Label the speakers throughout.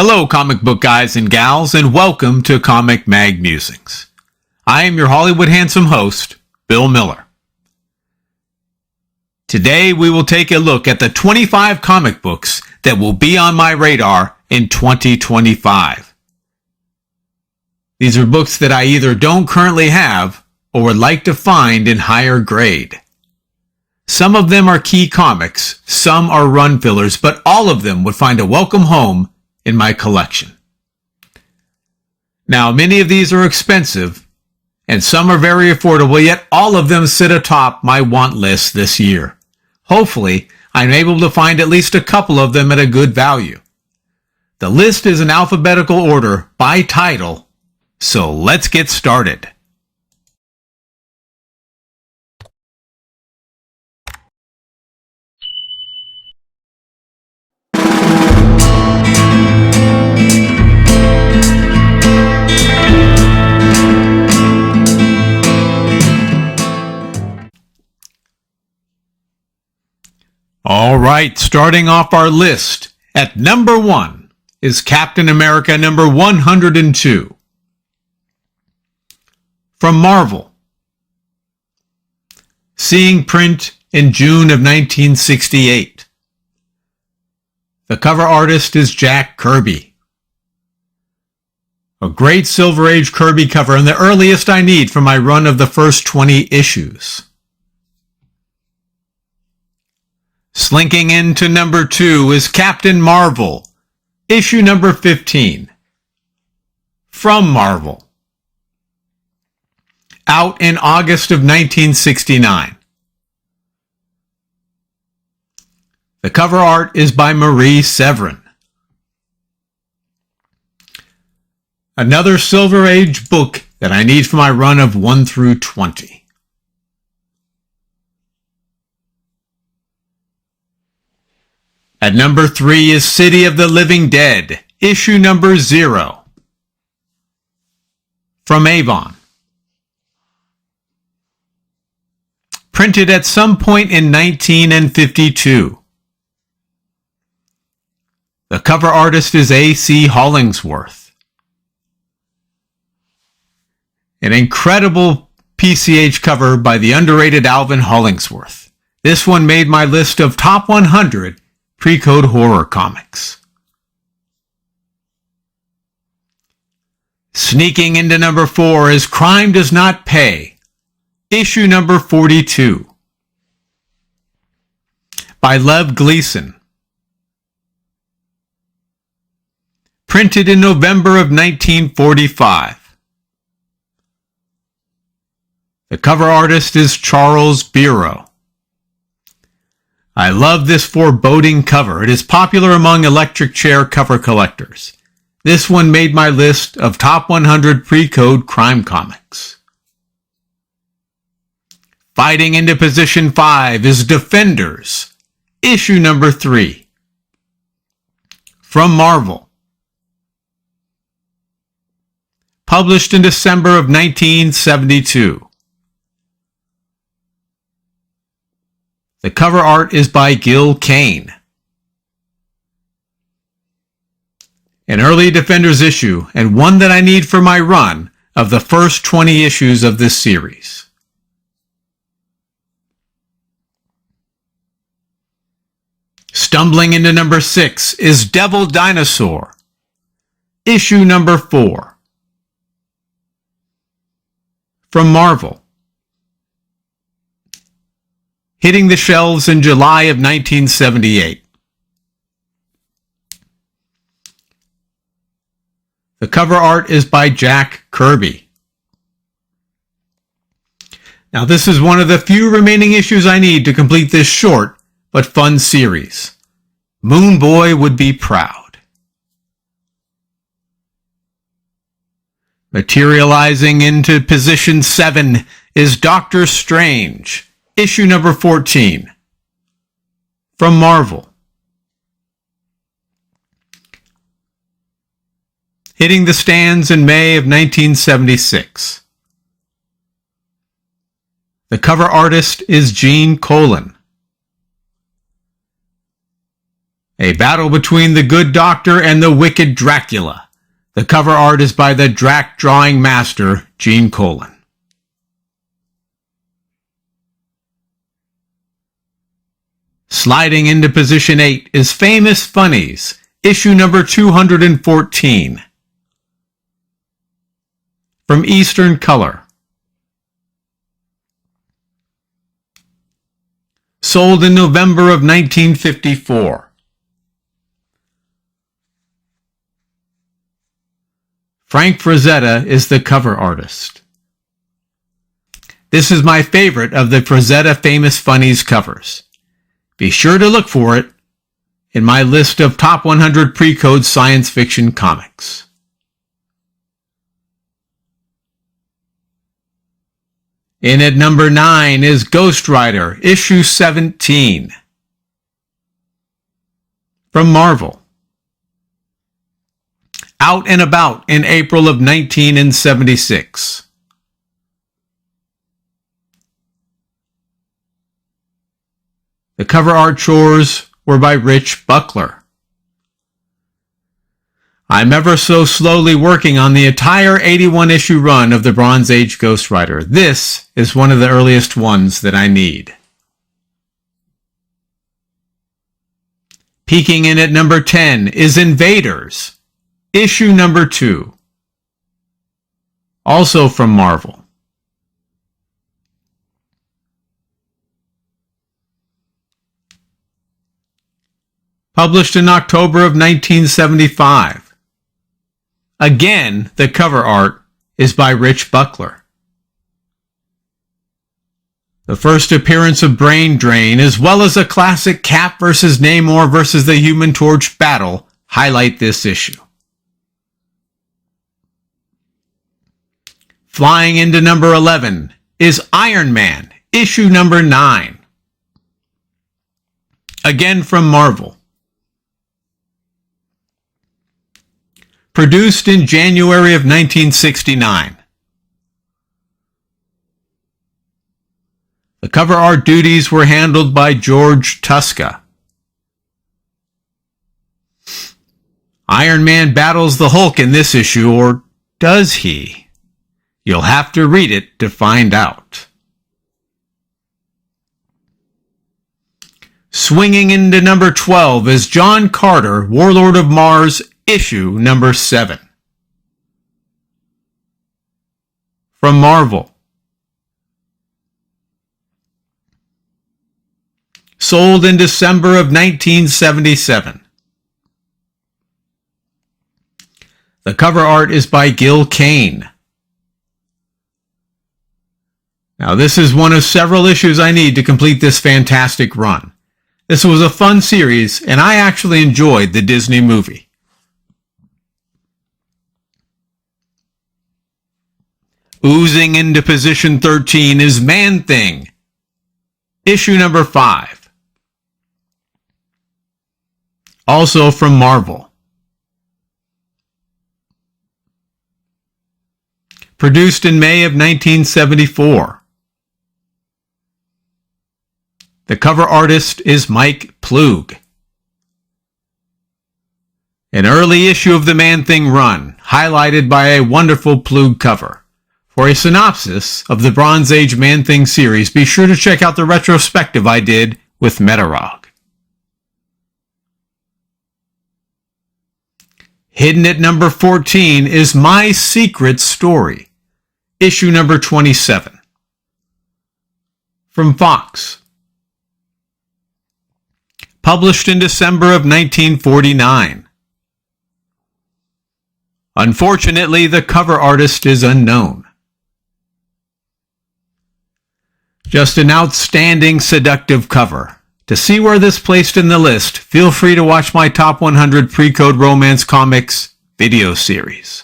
Speaker 1: Hello, comic book guys and gals, and welcome to Comic Mag Musings. I am your Hollywood Handsome host, Bill Miller. Today we will take a look at the 25 comic books that will be on my radar in 2025. These are books that I either don't currently have or would like to find in higher grade. Some of them are key comics, some are run fillers, but all of them would find a welcome home in my collection. Now, many of these are expensive, and some are very affordable, yet all of them sit atop my want list this year. Hopefully, I'm able to find at least a couple of them at a good value. The list is in alphabetical order by title, so let's get started. Alright, starting off our list, at number 1 is Captain America number 102. From Marvel. Seeing print in June of 1968. The cover artist is Jack Kirby. A great Silver Age Kirby cover and the earliest I need for my run of the first 20 issues. Slinking into number 2 is Captain Marvel, issue number 15. From Marvel. Out in August of 1969. The cover art is by Marie Severin. Another Silver Age book that I need for my run of 1 through 20. At number 3 is City of the Living Dead, issue number 0. From Avon. Printed at some point in 1952. The cover artist is A.C. Hollingsworth. An incredible PCH cover by the underrated Alvin Hollingsworth. This one made my list of top 100 pre-code horror comics. Sneaking into number 4 is Crime Does Not Pay, issue number 42. By Lev Gleason. Printed in November of 1945. The cover artist is Charles Biro. I love this foreboding cover. It is popular among electric chair cover collectors. This one made my list of top 100 pre-code crime comics. Fighting into position 5 is Defenders, issue number 3. From Marvel. Published in December of 1972. The cover art is by Gil Kane. An early Defenders issue, and one that I need for my run of the first 20 issues of this series. Stumbling into number 6 is Devil Dinosaur, issue number 4. From Marvel. Hitting the shelves in July of 1978. The cover art is by Jack Kirby. Now this is one of the few remaining issues I need to complete this short but fun series. Moon Boy would be proud. Materializing into position 7 is Doctor Strange, issue number 14. From Marvel. Hitting the stands in May of 1976. The cover artist is Gene Colan. A battle between the good doctor and the wicked Dracula. The cover art is by the Drac drawing master, Gene Colan. Sliding into position 8 is Famous Funnies, issue number 214. From Eastern Color. Sold in November of 1954. Frank Frazetta is the cover artist. This is my favorite of the Frazetta Famous Funnies covers. Be sure to look for it in my list of top 100 pre-code science fiction comics. In at number 9 is Ghost Rider, issue 17. From Marvel. Out and About in April of 1976. The cover art chores were by Rich Buckler. I'm ever so slowly working on the entire 81-issue run of the Bronze Age Ghost Rider. This is one of the earliest ones that I need. Peeking in at number 10 is Invaders, issue number 2. Also from Marvel. Published in October of 1975. Again, the cover art is by Rich Buckler. The first appearance of Brain Drain, as well as a classic Cap vs. Namor vs. the Human Torch battle, highlight this issue. Flying into number 11 is Iron Man, issue number 9. Again from Marvel. Produced in January of 1969. The cover art duties were handled by George Tuska. Iron Man battles the Hulk in this issue, or does he? You'll have to read it to find out. Swinging into number 12 is John Carter, Warlord of Mars, issue number 7. From Marvel. Sold in December of 1977. The cover art is by Gil Kane. Now this is one of several issues I need to complete this fantastic run. This was a fun series, and I actually enjoyed the Disney movie. Oozing into position 13 is Man-Thing, issue number 5. Also from Marvel. Produced in May of 1974. The cover artist is Mike Ploog. An early issue of the Man-Thing run, highlighted by a wonderful Ploog cover. For a synopsis of the Bronze Age Man-Thing series, be sure to check out the retrospective I did with Metarog. Hidden at number 14 is My Secret Story, issue number 27. From Fox. Published in December of 1949. Unfortunately, the cover artist is unknown. Just an outstanding, seductive cover. To see where this placed in the list, feel free to watch my Top 100 Pre-Code Romance Comics video series.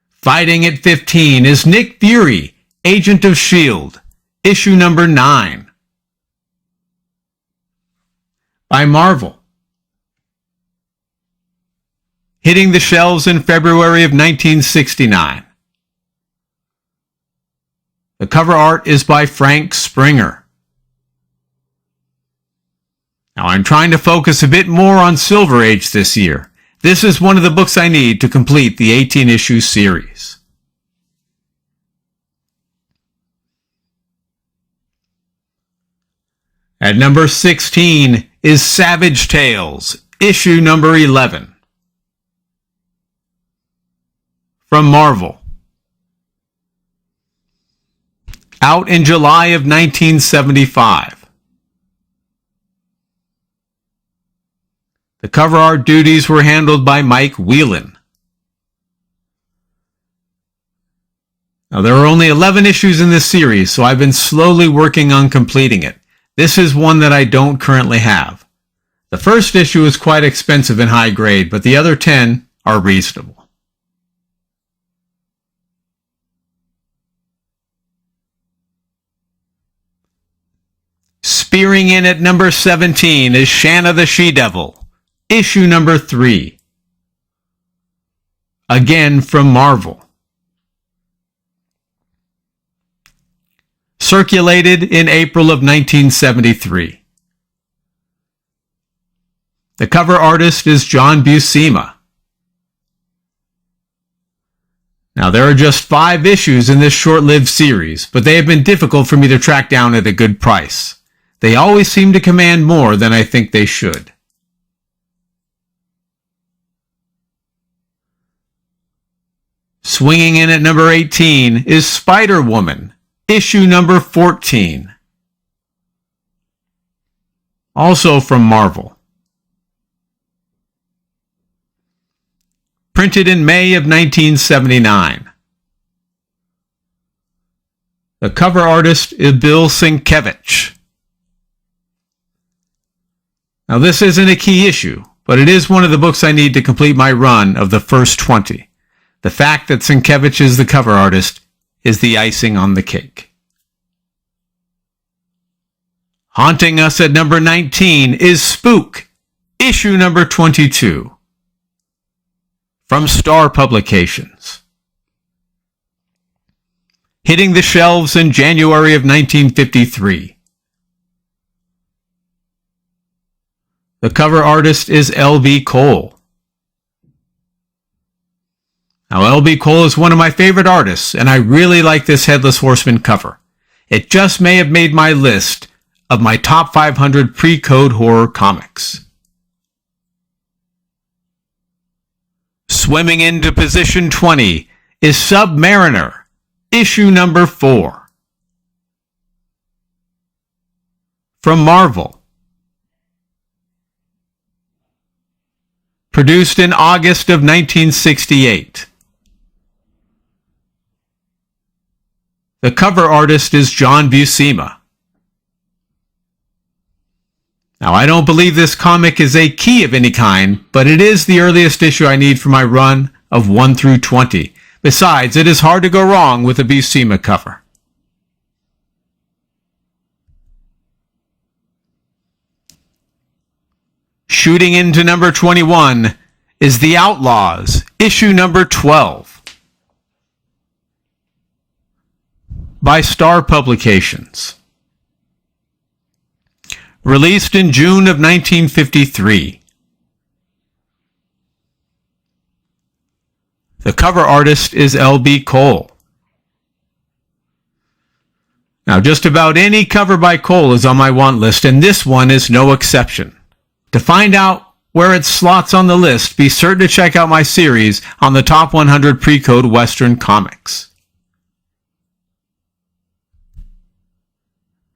Speaker 1: Fighting at 15 is Nick Fury, Agent of S.H.I.E.L.D., issue number 9. By Marvel. Hitting the shelves in February of 1969. The cover art is by Frank Springer. I'm trying to focus a bit more on Silver Age this year. This is one of the books I need to complete the 18-issue series. At number 16 is Savage Tales, issue number 11. From Marvel. Out in July of 1975. The cover art duties were handled by Mike Whelan. Now, there are only 11 issues in this series, so I've been slowly working on completing it. This is one that I don't currently have. The first issue is quite expensive and high grade, but the other 10 are reasonable. Spearing in at number 17 is Shanna the She-Devil, issue number 3. Again from Marvel. Circulated in April of 1973. The cover artist is John Buscema. Now, there are just 5 issues in this short-lived series, but they have been difficult for me to track down at a good price. They always seem to command more than I think they should. Swinging in at number 18 is Spider-Woman, issue number 14. Also from Marvel. Printed in May of 1979. The cover artist is Bill Sienkiewicz. Now, this isn't a key issue, but it is one of the books I need to complete my run of the first 20. The fact that Sienkiewicz is the cover artist is the icing on the cake. Haunting us at number 19 is Spook, issue number 22. From Star Publications. Hitting the shelves in January of 1953. The cover artist is L.B. Cole. Now, L.B. Cole is one of my favorite artists, and I really like this Headless Horseman cover. It just may have made my list of my top 500 pre-code horror comics. Swimming into position 20 is Submariner, issue number 4. From Marvel. Produced in August of 1968. The cover artist is John Buscema. Now, I don't believe this comic is a key of any kind, but it is the earliest issue I need for my run of 1 through 20. Besides, it is hard to go wrong with a Buscema cover. Shooting into number 21 is The Outlaws, issue number 12. By Star Publications. Released in June of 1953. The cover artist is L.B. Cole. Now, just about any cover by Cole is on my want list, and this one is no exception. To find out where it slots on the list, be certain to check out my series on the Top 100 Pre-Code Western Comics.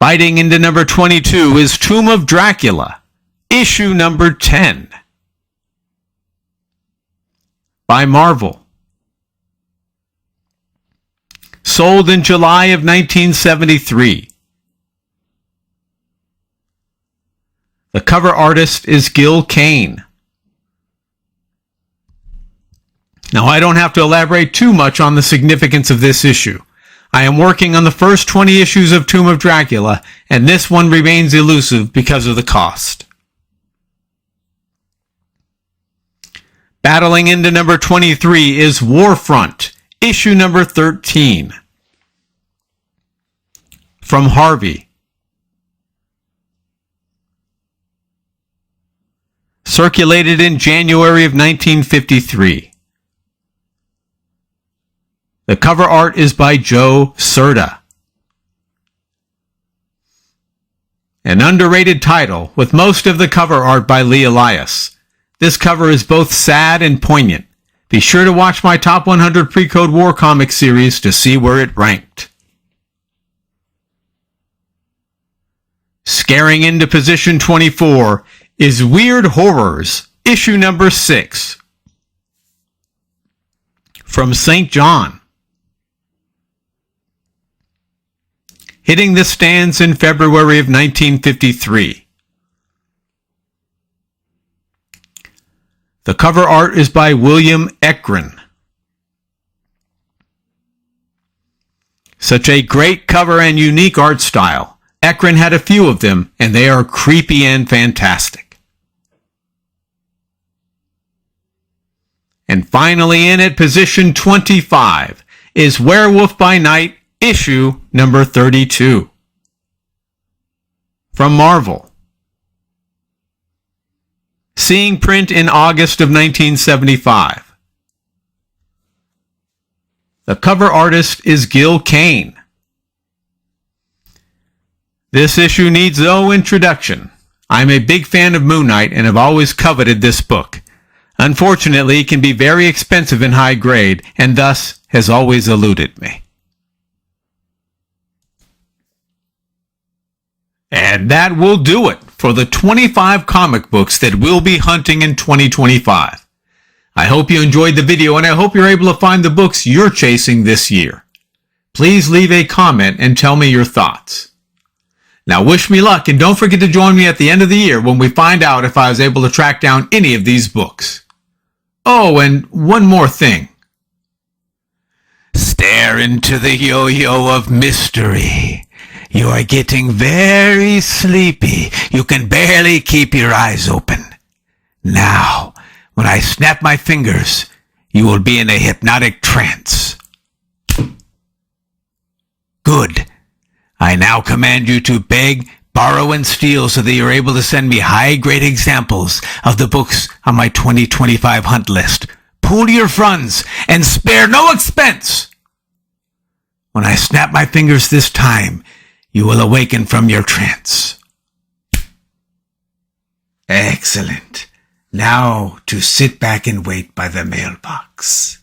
Speaker 1: Biting into number 22 is Tomb of Dracula, issue number 10. By Marvel. Sold in July of 1973. The cover artist is Gil Kane. Now, I don't have to elaborate too much on the significance of this issue. I am working on the first 20 issues of Tomb of Dracula, and this one remains elusive because of the cost. Battling into number 23 is Warfront, issue number 13. From Harvey. circulated in January of 1953. The cover art is by Joe Certa. An underrated title, with most of the cover art by Lee Elias. This cover is both sad and poignant. Be sure to watch my Top 100 Pre-Code War comic series to see where it ranked. Scaring into position 24 is Weird Horrors, issue number 6. From St. John. Hitting the stands in February of 1953. The cover art is by William Ekren. Such a great cover and unique art style. Ekren had a few of them, and they are creepy and fantastic. And finally in at position 25 is Werewolf by Night, issue number 32. From Marvel. Seeing print in August of 1975. The cover artist is Gil Kane. This issue needs no introduction. I'm a big fan of Moon Knight and have always coveted this book. Unfortunately, it can be very expensive in high grade and thus has always eluded me. And that will do it for the 25 comic books that we'll be hunting in 2025. I hope you enjoyed the video and I hope you're able to find the books you're chasing this year. Please leave a comment and tell me your thoughts. Now wish me luck and don't forget to join me at the end of the year when we find out if I was able to track down any of these books. Oh, and one more thing. Stare into the yo-yo of mystery. You are getting very sleepy. You can barely keep your eyes open. Now, when I snap my fingers, you will be in a hypnotic trance. Good. I now command you to beg, borrow, and steal so that you're able to send me high-grade examples of the books on my 2025 hunt list. Pool your funds and spare no expense. When I snap my fingers this time, you will awaken from your trance. Excellent. Now to sit back and wait by the mailbox.